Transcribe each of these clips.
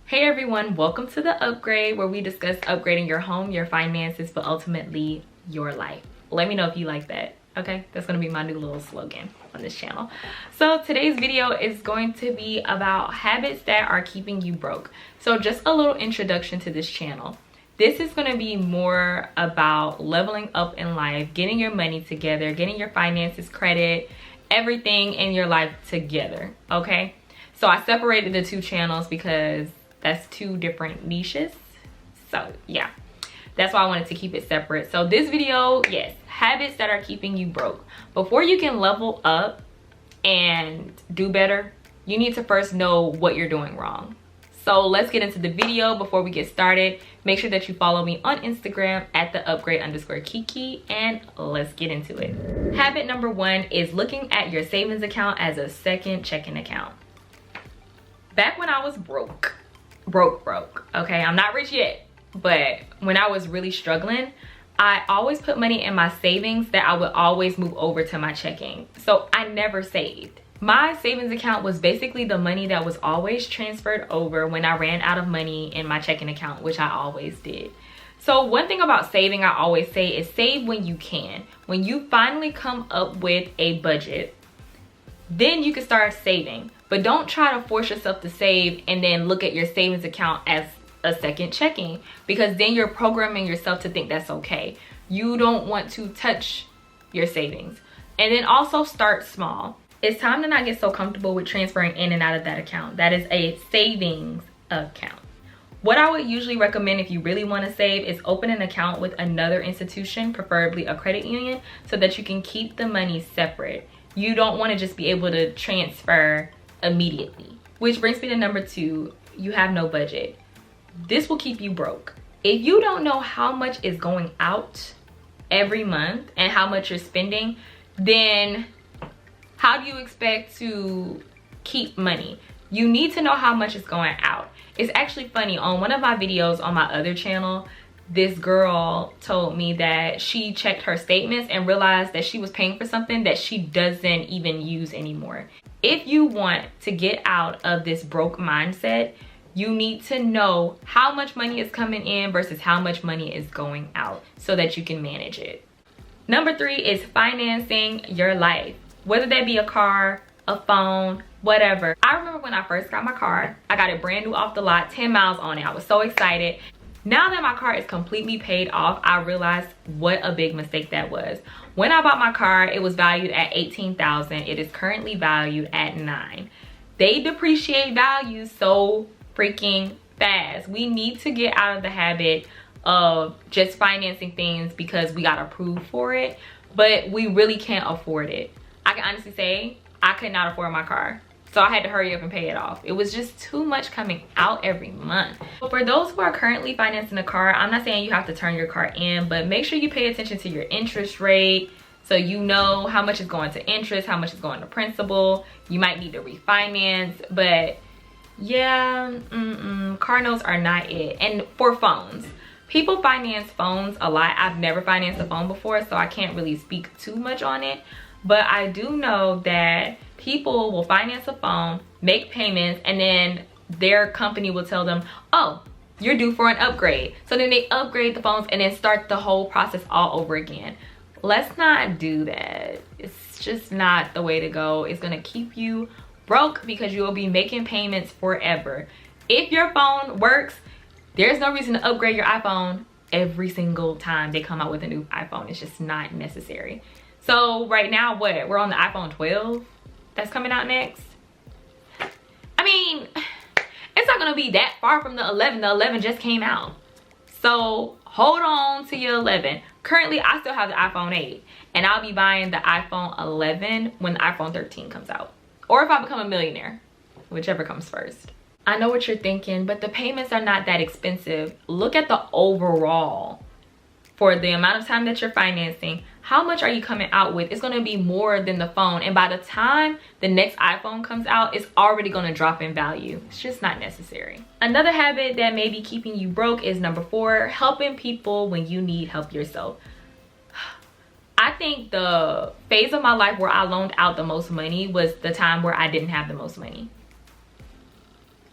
Hey everyone, welcome to The Upgrade, where we discuss upgrading your home, your finances, but ultimately your life. Let me know if you like that, okay? That's gonna be my new little slogan on this channel. So today's video is going to be about habits that are keeping you broke. So just a little introduction to this channel. This is gonna be more about leveling up in life, getting your money together, getting your finances, credit, everything in your life together, okay? So I separated the two channels because that's two different niches. So yeah, that's why I wanted to keep it separate. So this video, yes, habits that are keeping you broke. Before you can level up and do better, you need to first know what you're doing wrong. So let's get into the video. Before we get started, make sure that you follow me on Instagram at @theupgrade_Kiki, and let's get into it. Habit number one is looking at your savings account as a second checking account. Back when I was broke, okay, I'm not rich yet, but when I was really struggling, I always put money in my savings that I would always move over to my checking. So I never saved. My savings account was basically the money that was always transferred over when I ran out of money in my checking account, which I always did. So one thing about saving, I always say, is save when you can. When you finally come up with a budget, then you can start saving. But don't try to force yourself to save and then look at your savings account as a second checking, because then you're programming yourself to think that's okay. You don't want to touch your savings. And then also start small. It's time to not get so comfortable with transferring in and out of that account. That is a savings account. What I would usually recommend if you really want to save is open an account with another institution, preferably a credit union, so that you can keep the money separate. You don't want to just be able to transfer immediately. Which brings me to number two, you have no budget. This will keep you broke. If you don't know how much is going out every month and how much you're spending, then how do you expect to keep money? You need to know how much is going out. It's actually funny, on one of my videos on my other channel, this girl told me that she checked her statements and realized that she was paying for something that she doesn't even use anymore. If you want to get out of this broke mindset, you need to know how much money is coming in versus how much money is going out so that you can manage it. Number three is financing your life, whether that be a car, a phone, whatever. I remember when I first got my car, I got it brand new off the lot, 10 miles on it. I was so excited. Now that my car is completely paid off, I realized what a big mistake that was. When I bought my car, it was valued at $18,000. It is currently valued at $9,000. They depreciate values so freaking fast. We need to get out of the habit of just financing things because we got approved for it, but we really can't afford it. I can honestly say I could not afford my car. So I had to hurry up and pay it off. It was just too much coming out every month. But for those who are currently financing a car, I'm not saying you have to turn your car in, but make sure you pay attention to your interest rate so you know how much is going to interest, how much is going to principal. You might need to refinance, but yeah, car notes are not it. And for phones, people finance phones a lot. I've never financed a phone before, so I can't really speak too much on it. But I do know that people will finance a phone, make payments, and then their company will tell them, oh, you're due for an upgrade. So then they upgrade the phones and then start the whole process all over again. Let's not do that. It's just not the way to go. It's gonna keep you broke because you will be making payments forever. If your phone works, there's no reason to upgrade your iPhone every single time they come out with a new iPhone. It's just not necessary. So right now, what? We're on the iPhone 12 that's coming out next. I mean, it's not gonna be that far from the 11. The 11 just came out. So hold on to your 11. Currently, I still have the iPhone 8, and I'll be buying the iPhone 11 when the iPhone 13 comes out. Or if I become a millionaire, whichever comes first. I know what you're thinking, but the payments are not that expensive. Look at the overall. For the amount of time that you're financing, how much are you coming out with? It's gonna be more than the phone. And by the time the next iPhone comes out, it's already gonna drop in value. It's just not necessary. Another habit that may be keeping you broke is number four, helping people when you need help yourself. I think the phase of my life where I loaned out the most money was the time where I didn't have the most money.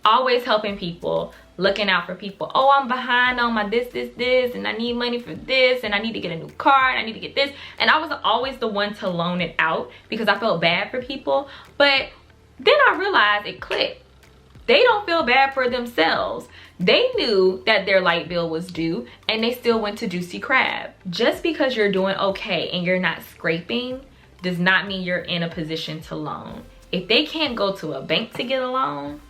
always helping people, looking out for people. Oh, I'm behind on my this, and I need money for this, and I need to get a new car, and I need to get this. And I was always the one to loan it out because I felt bad for people. But then I realized it clicked. They don't feel bad for themselves. They knew that their light bill was due and they still went to Juicy Crab. Just because you're doing okay and you're not scraping does not mean you're in a position to loan. If they can't go to a bank to get a loan,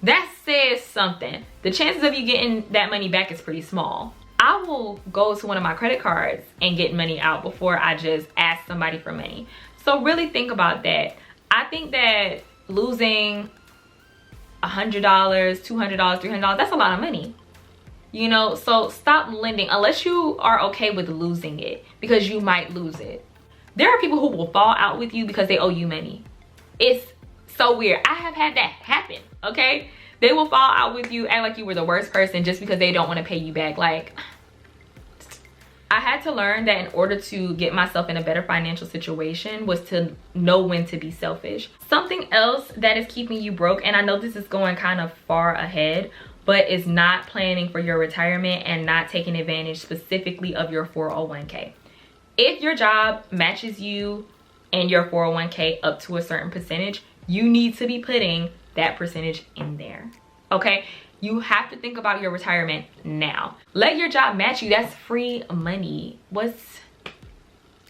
that says something. The chances of you getting that money back is pretty small. I will go to one of my credit cards and get money out before I just ask somebody for money. So really think about that. I think that losing $100, $200, $300, that's a lot of money. You know, so stop lending unless you are okay with losing it, because you might lose it. There are people who will fall out with you because they owe you money. It's so weird. I have had that happen, okay? They will fall out with you, act like you were the worst person just because they don't want to pay you back. Like, I had to learn that in order to get myself in a better financial situation was to know when to be selfish. Something else that is keeping you broke, and I know this is going kind of far ahead, but is not planning for your retirement and not taking advantage specifically of your 401k. If your job matches you and your 401k up to a certain percentage, you need to be putting that percentage in there, okay? You have to think about your retirement now. Let your job match you. That's free money.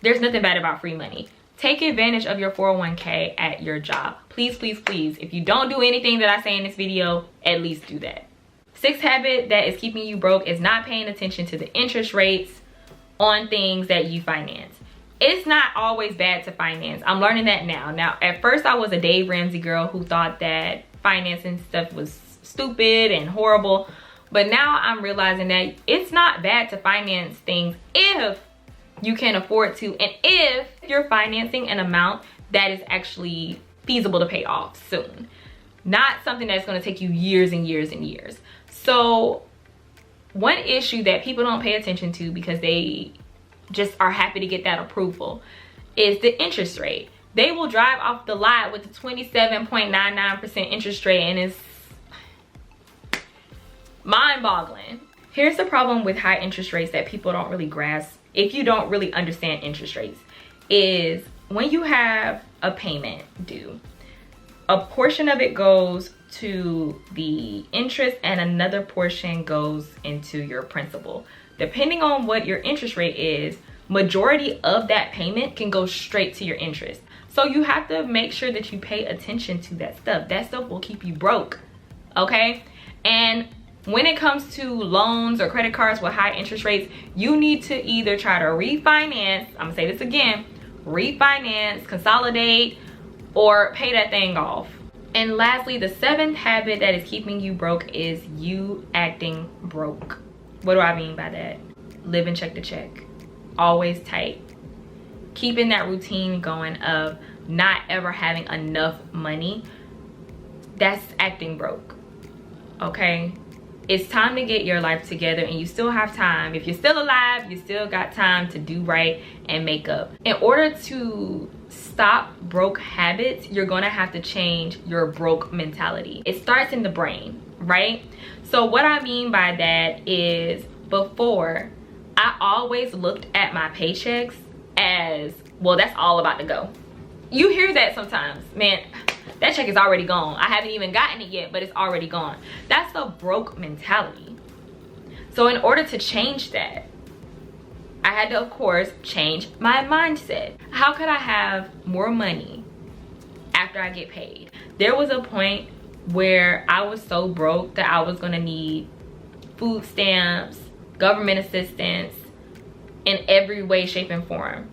There's nothing bad about free money. Take advantage of your 401k at your job. Please, please, please. If you don't do anything that I say in this video, at least do that. Sixth habit that is keeping you broke is not paying attention to the interest rates on things that you finance. It's not always bad to finance. I'm learning that now. Now, at first I was a Dave Ramsey girl who thought that financing stuff was stupid and horrible, but now I'm realizing that it's not bad to finance things if you can afford to, and if you're financing an amount that is actually feasible to pay off soon, not something that's going to take you years and years and years. So one issue that people don't pay attention to because they just are happy to get that approval is the interest rate. They will drive off the lot with the 27.99% interest rate, and it's mind-boggling. Here's the problem with high interest rates that people don't really grasp if you don't really understand interest rates, is when you have a payment due, a portion of it goes to the interest and another portion goes into your principal. Depending on what your interest rate is, majority of that payment can go straight to your interest. So you have to make sure that you pay attention to that stuff. That stuff will keep you broke, okay? And when it comes to loans or credit cards with high interest rates, you need to either try to refinance, I'm gonna say this again, refinance, consolidate, or pay that thing off. And lastly, the seventh habit that is keeping you broke is you acting broke. What do I mean by that? Living check to check, always tight. Keeping that routine going of not ever having enough money, that's acting broke, okay? It's time to get your life together, and you still have time. If you're still alive, you still got time to do right and make up. In order to stop broke habits, you're gonna have to change your broke mentality. It starts in the brain, right? So what I mean by that is, before, I always looked at my paychecks as, well, that's all about to go. You hear that sometimes, man, that check is already gone. I haven't even gotten it yet, but it's already gone. That's a broke mentality. So in order to change that, I had to, of course, change my mindset. How could I have more money after I get paid? There was a point where I was so broke that I was gonna need food stamps, government assistance in every way, shape, and form.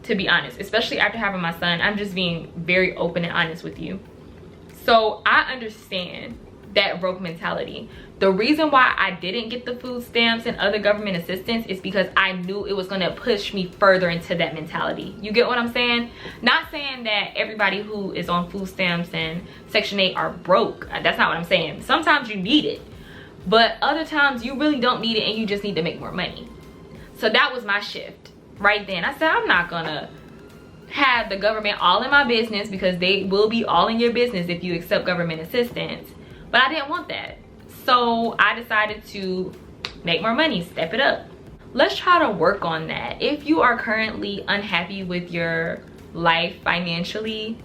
To be honest, especially after having my son, I'm just being very open and honest with you. So I understand that broke mentality. The reason why I didn't get the food stamps and other government assistance is because I knew it was gonna push me further into that mentality. You get what I'm saying? Not saying that everybody who is on food stamps and Section 8 are broke. That's not what I'm saying. Sometimes you need it, but other times you really don't need it and you just need to make more money. So that was my shift right then. I said, I'm not gonna have the government all in my business, because they will be all in your business if you accept government assistance. But I didn't want that. So I decided to make more money, step it up. Let's try to work on that. If you are currently unhappy with your life financially,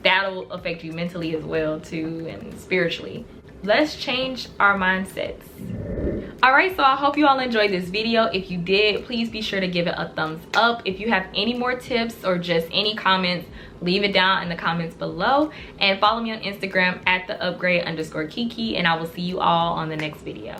that'll affect you mentally as well too, and spiritually. Let's change our mindsets. All right, so I hope you all enjoyed this video. If you did, please be sure to give it a thumbs up. If you have any more tips or just any comments, leave it down in the comments below, and follow me on Instagram at @theupgrade_Kiki, and I will see you all on the next video.